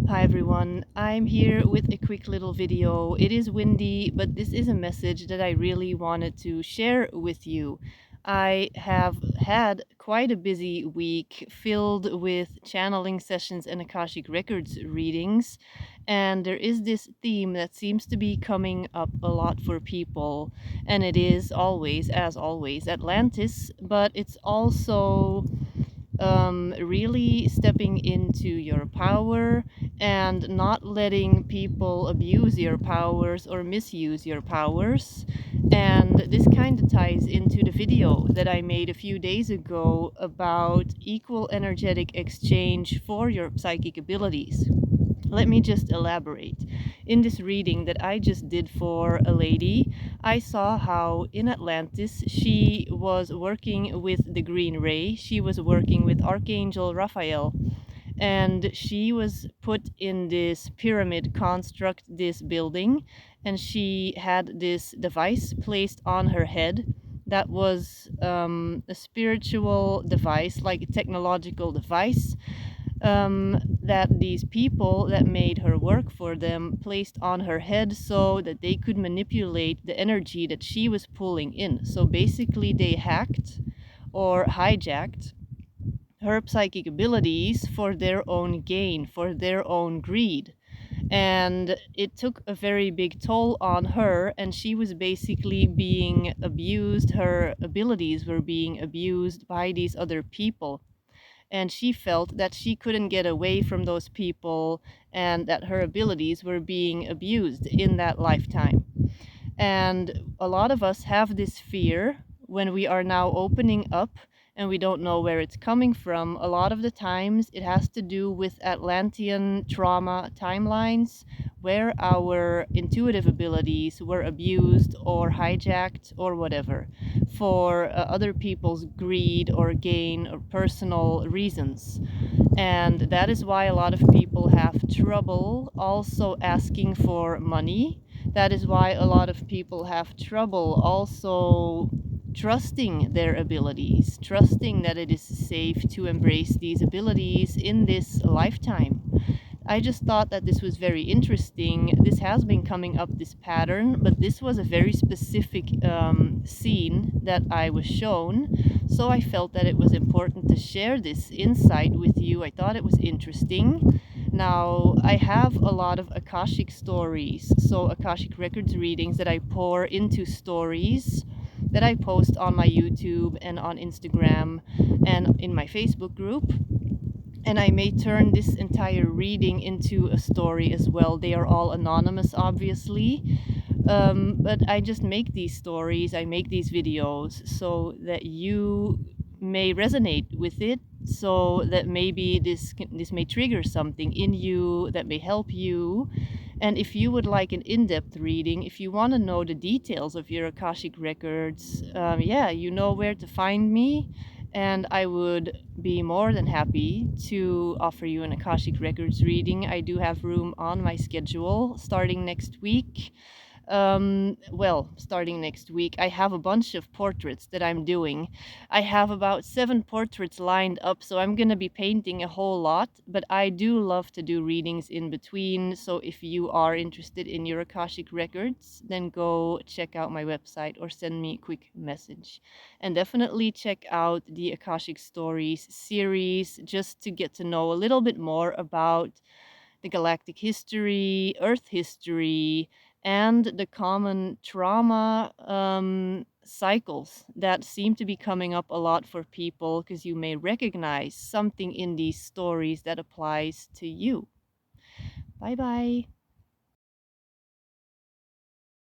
Hi everyone, I'm here with a quick little video. It is windy, but this is a message that I really wanted to share with you. I have had quite a busy week filled with channeling sessions and Akashic Records readings, and there is this theme that seems to be coming up a lot for people, and it is always, as always, Atlantis, but it's also really stepping into your power and not letting people abuse your powers or misuse your powers. And this kind of ties into the video that I made a few days ago about equal energetic exchange for your psychic abilities. Let me just elaborate. In this reading that I just did for a lady, I saw how in Atlantis she was working with the Green Ray. She was working with Archangel Raphael, and she was put in this pyramid construct, this building, and she had this device placed on her head that was a spiritual device, like a technological device, that these people that made her work for them placed on her head so that they could manipulate the energy that she was pulling in. So basically, they hacked or hijacked her psychic abilities for their own gain, for their own greed. And it took a very big toll on her, and she was basically being abused. Her abilities were being abused by these other people, and she felt that she couldn't get away from those people and that her abilities were being abused in that lifetime. And a lot of us have this fear when we are now opening up and we don't know where it's coming from. A lot of the times it has to do with Atlantean trauma timelines where our intuitive abilities were abused or hijacked or whatever for other people's greed or gain or personal reasons. And that is why a lot of people have trouble also asking for money. That is why a lot of people have trouble also trusting their abilities, trusting that it is safe to embrace these abilities in this lifetime. I just thought that this was very interesting. This has been coming up, this pattern, but this was a very specific scene that I was shown. So I felt that it was important to share this insight with you. I thought it was interesting. Now, I have a lot of Akashic stories, so Akashic Records readings that I pour into stories that I post on my YouTube and on Instagram and in my Facebook group. And I may turn this entire reading into a story as well. They are all anonymous, obviously. But I just make these stories, I make these videos so that you may resonate with it, so that maybe this may trigger something in you that may help you. And if you would like an in-depth reading, if you want to know the details of your Akashic records, yeah, you know where to find me. And I would be more than happy to offer you an Akashic Records reading. I do have room on my schedule starting next week. Starting next week, I have a bunch of portraits that I'm doing. I have about 7 portraits lined up, so I'm going to be painting a whole lot, but I do love to do readings in between. So if you are interested in your Akashic records, then go check out my website or send me a quick message. And definitely check out the Akashic Stories series just to get to know a little bit more about the galactic history, Earth history, and the common trauma cycles that seem to be coming up a lot for people, because you may recognize something in these stories that applies to you. Bye bye.